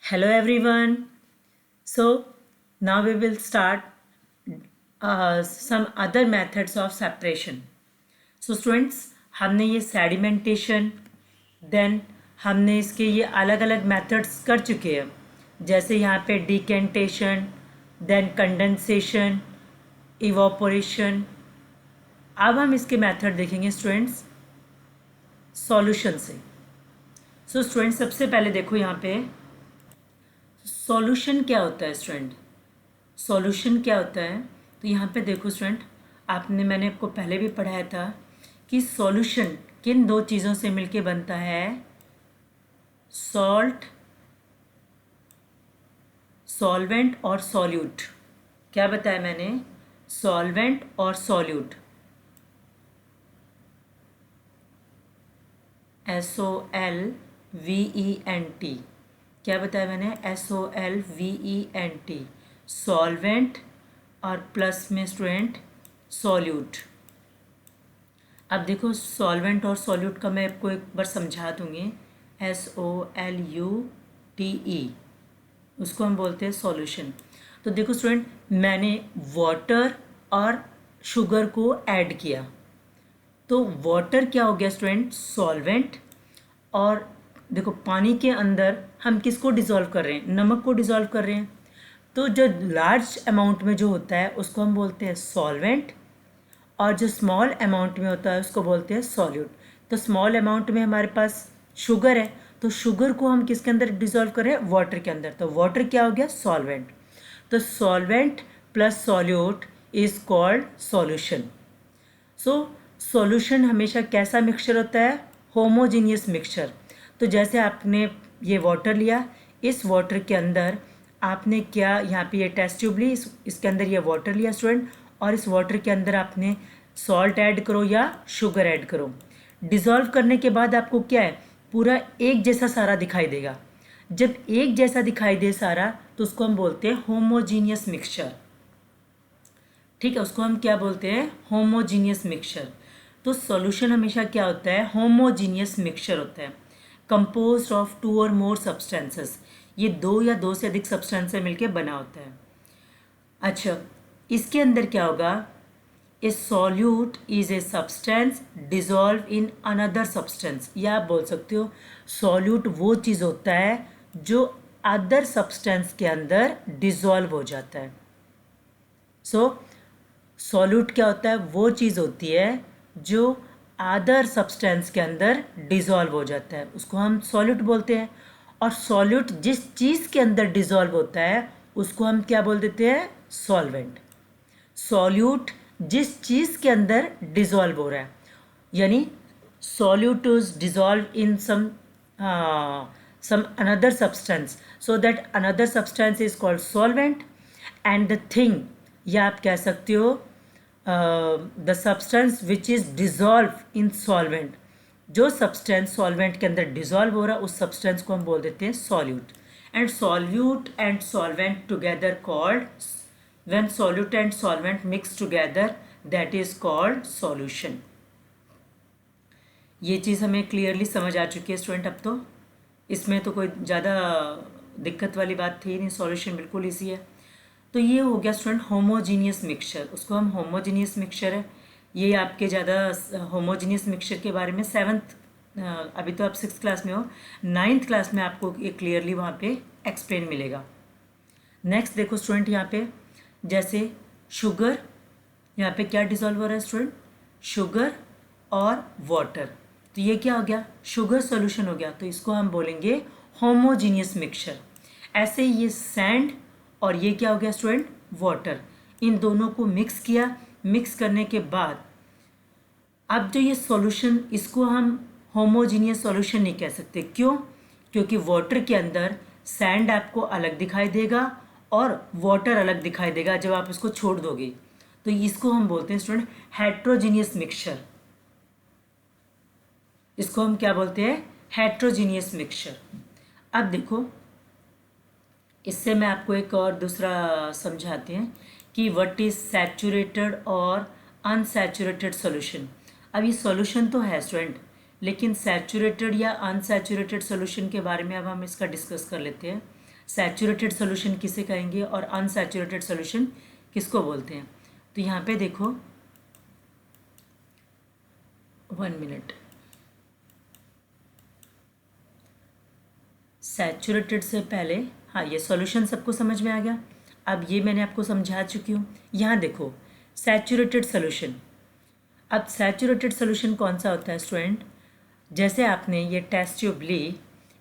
Hello everyone. So now we will start some other methods of separation. So students, हमने ये sedimentation then हमने इसके ये अलग अलग मेथड्स कर चुके हैं, जैसे यहाँ पे डिकेंटेशन, देन कंडेंसेशन, इवोपोरेशन. अब हम इसके मेथड देखेंगे स्टूडेंट्स सॉल्यूशन से. सो स्टूडेंट्स, सबसे पहले देखो यहाँ पे सॉल्यूशन क्या होता है स्टूडेंट. सॉल्यूशन क्या होता है, तो यहाँ पे देखो स्टूडेंट, मैंने आपको पहले भी पढ़ाया था कि सॉल्यूशन किन दो चीज़ों से मिलके बनता है. सॉल्ट, सॉल्वेंट और सॉल्यूट. क्या बताया मैंने? सॉल्वेंट और सॉल्यूट. SOLVENT. क्या बताया मैंने? SOLVENT. सॉल्वेंट और प्लस में स्टूडेंट सॉल्यूट. अब देखो सॉल्वेंट और सॉल्यूट का मैं आपको एक बार समझा दूंगी. SOLUTE, उसको हम बोलते हैं सॉल्यूशन. तो देखो स्टूडेंट, मैंने वाटर और शुगर को ऐड किया, तो वाटर क्या हो गया स्टूडेंट? सॉल्वेंट. और देखो पानी के अंदर हम किसको डिज़ोल्व कर रहे हैं? नमक को डिज़ोल्व कर रहे हैं. तो जो लार्ज अमाउंट में जो होता है उसको हम बोलते हैं सॉल्वेंट, और जो स्मॉल अमाउंट में होता है उसको बोलते हैं सॉल्यूट. तो स्मॉल अमाउंट में हमारे पास शुगर है, तो शुगर को हम किसके अंदर डिज़ोल्व कर रहे हैं? वाटर के अंदर. तो वाटर क्या हो गया? सॉल्वेंट. तो solvent plus solute is called solution. So solution हमेशा कैसा मिक्सचर होता है? Homogeneous mixture. तो जैसे आपने ये वाटर लिया, इस वाटर के अंदर आपने क्या, यहाँ पे ये टेस्ट ट्यूब ली, इसके अंदर ये वाटर लिया स्टूडेंट, और इस वाटर के अंदर आपने सॉल्ट ऐड करो या शुगर ऐड करो. डिज़ोल्व करने के बाद आपको क्या है? पूरा एक जैसा सारा दिखाई देगा. जब एक जैसा दिखाई दे सारा, तो उसको हम बोलते हैं होमोजीनियस मिक्सचर. ठीक है, उसको हम क्या बोलते हैं? Homogeneous mixture. तो सॉल्यूशन हमेशा क्या होता है? होमोजीनियस मिक्सचर होता है, कंपोज्ड ऑफ 2 और मोर सब्सटेंसेस. ये 2 या 2 से अधिक सब्सटेंस से मिलकर बना होता है. अच्छा, इसके अंदर क्या होगा? ए solute is a substance dissolve in another substance. या आप बोल सकते हो सॉल्यूट वो चीज़ होता है जो अदर सब्सटेंस के अंदर डिजॉल्व हो जाता है. सो सॉल्यूट क्या होता है? वो चीज़ होती है जो अदर सब्सटेंस के अंदर डिज़ोल्व हो जाता है, उसको हम सॉल्यूट बोलते हैं. और सॉल्यूट जिस चीज़ के अंदर डिज़ोल्व होता है उसको हम क्या बोल देते हैं? सॉल्वेंट. सॉल्यूट जिस चीज़ के अंदर डिज़ोल्व हो रहा है, यानी solute is dissolve in some another substance, so that another substance is called solvent. And the thing, या आप कह सकते हो the substance which is dissolve in solvent. जो सब्सटेंस सॉल्वेंट के अंदर डिज़ोल्व हो रहा है उस सब्सटेंस को हम बोल देते हैं solute. And solute and solvent together called, when solute and solvent mix together, that is called solution. ये चीज़ हमें क्लियरली समझ आ चुकी है स्टूडेंट. अब तो इसमें तो कोई ज़्यादा दिक्कत वाली बात थी नहीं, सॉल्यूशन बिल्कुल ईजी है. तो ये हो गया स्टूडेंट होमोजीनियस मिक्सचर. उसको हम होमोजीनियस मिक्सचर है. ये आपके ज़्यादा होमोजीनियस मिक्सचर के बारे में अभी तो आप 6th क्लास में हो, 9th क्लास में आपको ये क्लियरली वहाँ पे एक्सप्लेन मिलेगा. नेक्स्ट देखो स्टूडेंट, यहाँ पे जैसे शुगर, यहाँ पे क्या डिज़ोल्व हो रहा है स्टूडेंट? शुगर और वाटर. तो ये क्या हो गया? शुगर सॉल्यूशन हो गया. तो इसको हम बोलेंगे होमोजीनियस मिक्सचर. ऐसे ये सैंड और ये क्या हो गया स्टूडेंट? वाटर. इन दोनों को मिक्स किया. मिक्स करने के बाद अब जो ये सॉल्यूशन, इसको हम होमोजीनियस सॉल्यूशन नहीं कह सकते. क्यों? क्योंकि वाटर के अंदर सैंड आपको अलग दिखाई देगा और वाटर अलग दिखाई देगा जब आप इसको छोड़ दोगे. तो इसको हम बोलते हैं स्टूडेंट हेट्रोजीनियस मिक्सचर. इसको हम क्या बोलते हैं? Heterogeneous mixture. अब देखो, इससे मैं आपको एक और दूसरा समझाते हैं कि व्हाट इज सैचुरेटेड और अनसैचुरेटेड सॉल्यूशन. अब ये सॉल्यूशन तो है स्टूडेंट, लेकिन सैचुरेटेड या अनसैचुरेटेड सॉल्यूशन के बारे में अब हम इसका डिस्कस कर लेते हैं. सैचुरेटेड सोल्यूशन किसे कहेंगे और अनसैचुरेटेड सोल्यूशन किसको बोलते हैं। तो यहाँ पे देखो 1 मिनट, सैचुरेटेड से पहले, हाँ ये सॉल्यूशन सबको समझ में आ गया। अब ये मैंने आपको समझा चुकी हूँ। यहाँ देखो सैचुरेटेड सोल्यूशन। अब सैचुरेटेड सोल्यूशन कौन सा होता है स्टूडेंट, जैसे आपने ये टेस्ट ट्यूब ली,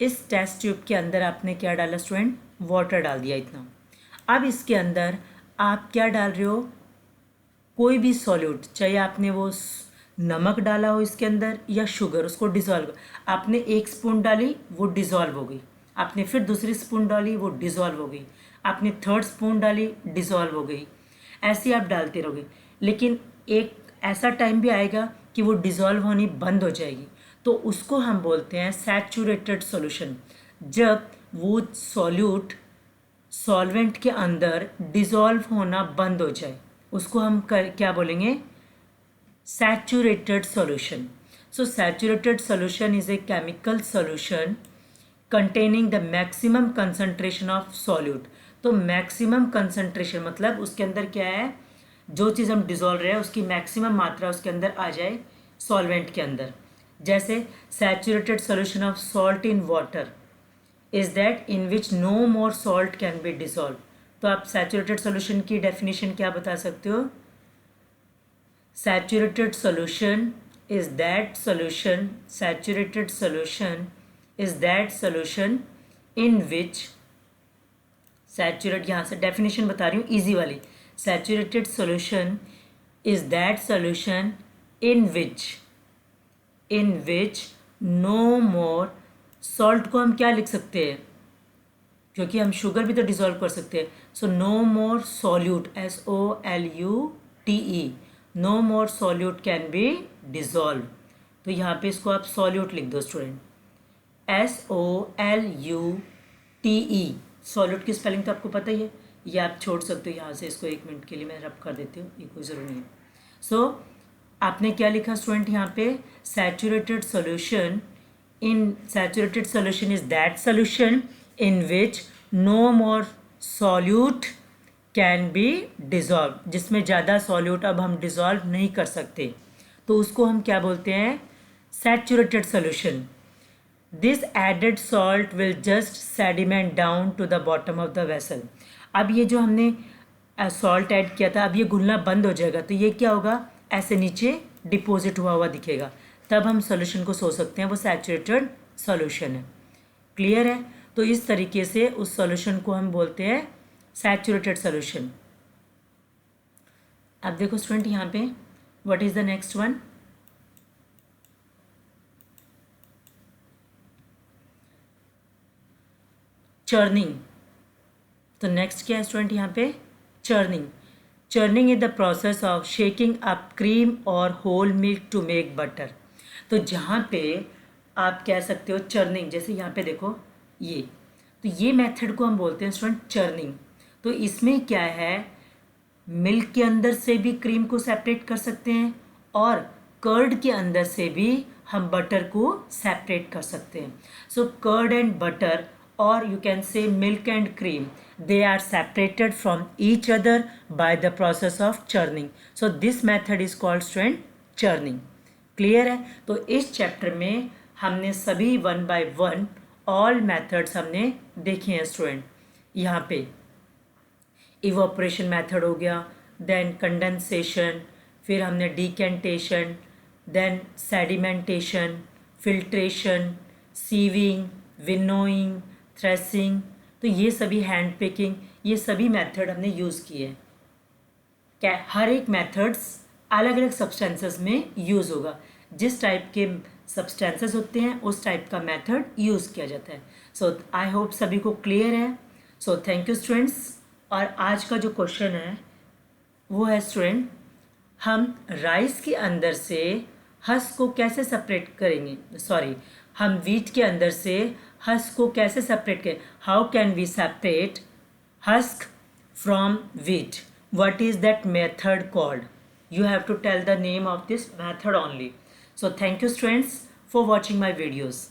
इस टेस्ट ट्यूब के अंदर आपने क्या डाला स्टूडेंट, वाटर डाल दिया इतना। अब इसके अंदर आप क्या डाल रहे हो, कोई भी सॉल्यूट, चाहे आपने वो नमक डाला हो इसके अंदर या शुगर, उसको डिज़ोल्व, आपने 1 स्पून डाली वो डिज़ोल्व हो गई, आपने फिर दूसरी स्पून डाली वो डिज़ोल्व हो गई, आपने 3rd स्पून डाली डिज़ोल्व हो गई, ऐसे आप डालते रहोगे। लेकिन एक ऐसा टाइम भी आएगा कि वो डिज़ोल्व होनी बंद हो जाएगी, तो उसको हम बोलते हैं सैचुरेटेड सॉल्यूशन। जब वो सॉल्यूट सॉल्वेंट के अंदर डिज़ोल्व होना बंद हो जाए, उसको हम क्या बोलेंगे, saturated solution. So saturated solution is a chemical solution containing the maximum concentration of solute. तो मैक्सिमम कंसंट्रेशन मतलब उसके अंदर क्या है, जो चीज़ हम डिज़ोल्व रहे हैं उसकी मैक्सिमम मात्रा उसके अंदर आ जाए सॉल्वेंट के अंदर। जैसे saturated solution of salt in water is that in which no more salt can be dissolve. तो आप सैचुरेटेड सॉल्यूशन की डेफिनेशन क्या बता सकते हो, saturated solution is that solution, saturated solution is that solution in which, saturate, यहाँ से definition बता रही हूँ इजी वाली, saturated solution is that solution in which no more, salt को हम क्या लिख सकते हैं, क्योंकि हम शुगर भी तो डिज़ोल्व कर सकते हैं। So no more solute, SOLUTE, no more solute can be dissolve. तो यहाँ पे इसको आप सॉल्यूट लिख दो स्टूडेंट, SOLUTE। सॉल्यूट की स्पेलिंग तो आपको पता ही है, ये आप छोड़ सकते हो यहाँ से, इसको 1 मिनट के लिए मैं रब कर देती हूँ, ये कोई ज़रूरी नहीं है। सो आपने क्या लिखा स्टूडेंट यहाँ पे, saturated solution in, saturated solution is that solution in which no more solute can be dissolve, जिसमें ज़्यादा सॉल्यूट अब हम डिज़ोल्व नहीं कर सकते, तो उसको हम क्या बोलते हैं, saturated solution. This added salt will just sediment down to the bottom of the vessel. अब ये जो हमने सॉल्ट ऐड किया था, अब ये घुलना बंद हो जाएगा, तो ये क्या होगा, ऐसे नीचे डिपॉजिट हुआ हुआ दिखेगा, तब हम सॉल्यूशन को सोच सकते हैं वो सैचुरेटेड सॉल्यूशन है। क्लियर है। तो इस तरीके से उस सॉल्यूशन को हम बोलते हैं सैचुरेटेड सॉल्यूशन। अब देखो स्टूडेंट यहाँ पे what is the next one, churning. तो नेक्स्ट क्या है स्टूडेंट यहाँ पे, churning. Churning is the process of shaking up cream और whole milk to make butter. तो जहाँ पे आप कह सकते हो चर्निंग, जैसे यहाँ पे देखो ये, तो ये मेथड को हम बोलते हैं स्टूडेंट चर्निंग। तो इसमें क्या है, मिल्क के अंदर से भी क्रीम को सेपरेट कर सकते हैं और कर्ड के अंदर से भी हम बटर को सेपरेट कर सकते हैं। So curd and butter, or you can say milk and cream, they are separated from each other by the process of churning. So this method is called student churning. Clear है। तो इस chapter में हमने सभी 1 by 1 all methods हमने देखे हैं student. यहाँ पे इवोपरेशन मेथड हो गया, देन कंडेंसेशन, फिर हमने decantation, then sedimentation, filtration, sieving, winnowing, threshing. तो ये सभी हैंड पिकिंग, ये सभी मेथड हमने यूज़ किए हैं। क्या हर एक मेथड्स अलग अलग सब्सटेंसेस में यूज़ होगा, जिस टाइप के सब्सटेंसेस होते हैं उस टाइप का मेथड यूज़ किया जाता है। सो आई होप सभी को क्लियर है। So thank you students. और आज का जो क्वेश्चन है वो है स्टूडेंट, हम राइस के अंदर से हस्क को कैसे सेपरेट करेंगे, सॉरी हम वीट के अंदर से हस्क को कैसे सेपरेट करें, how can we separate husk from wheat, what is that method called, you have to tell the name of this method only. So thank you students for watching my videos.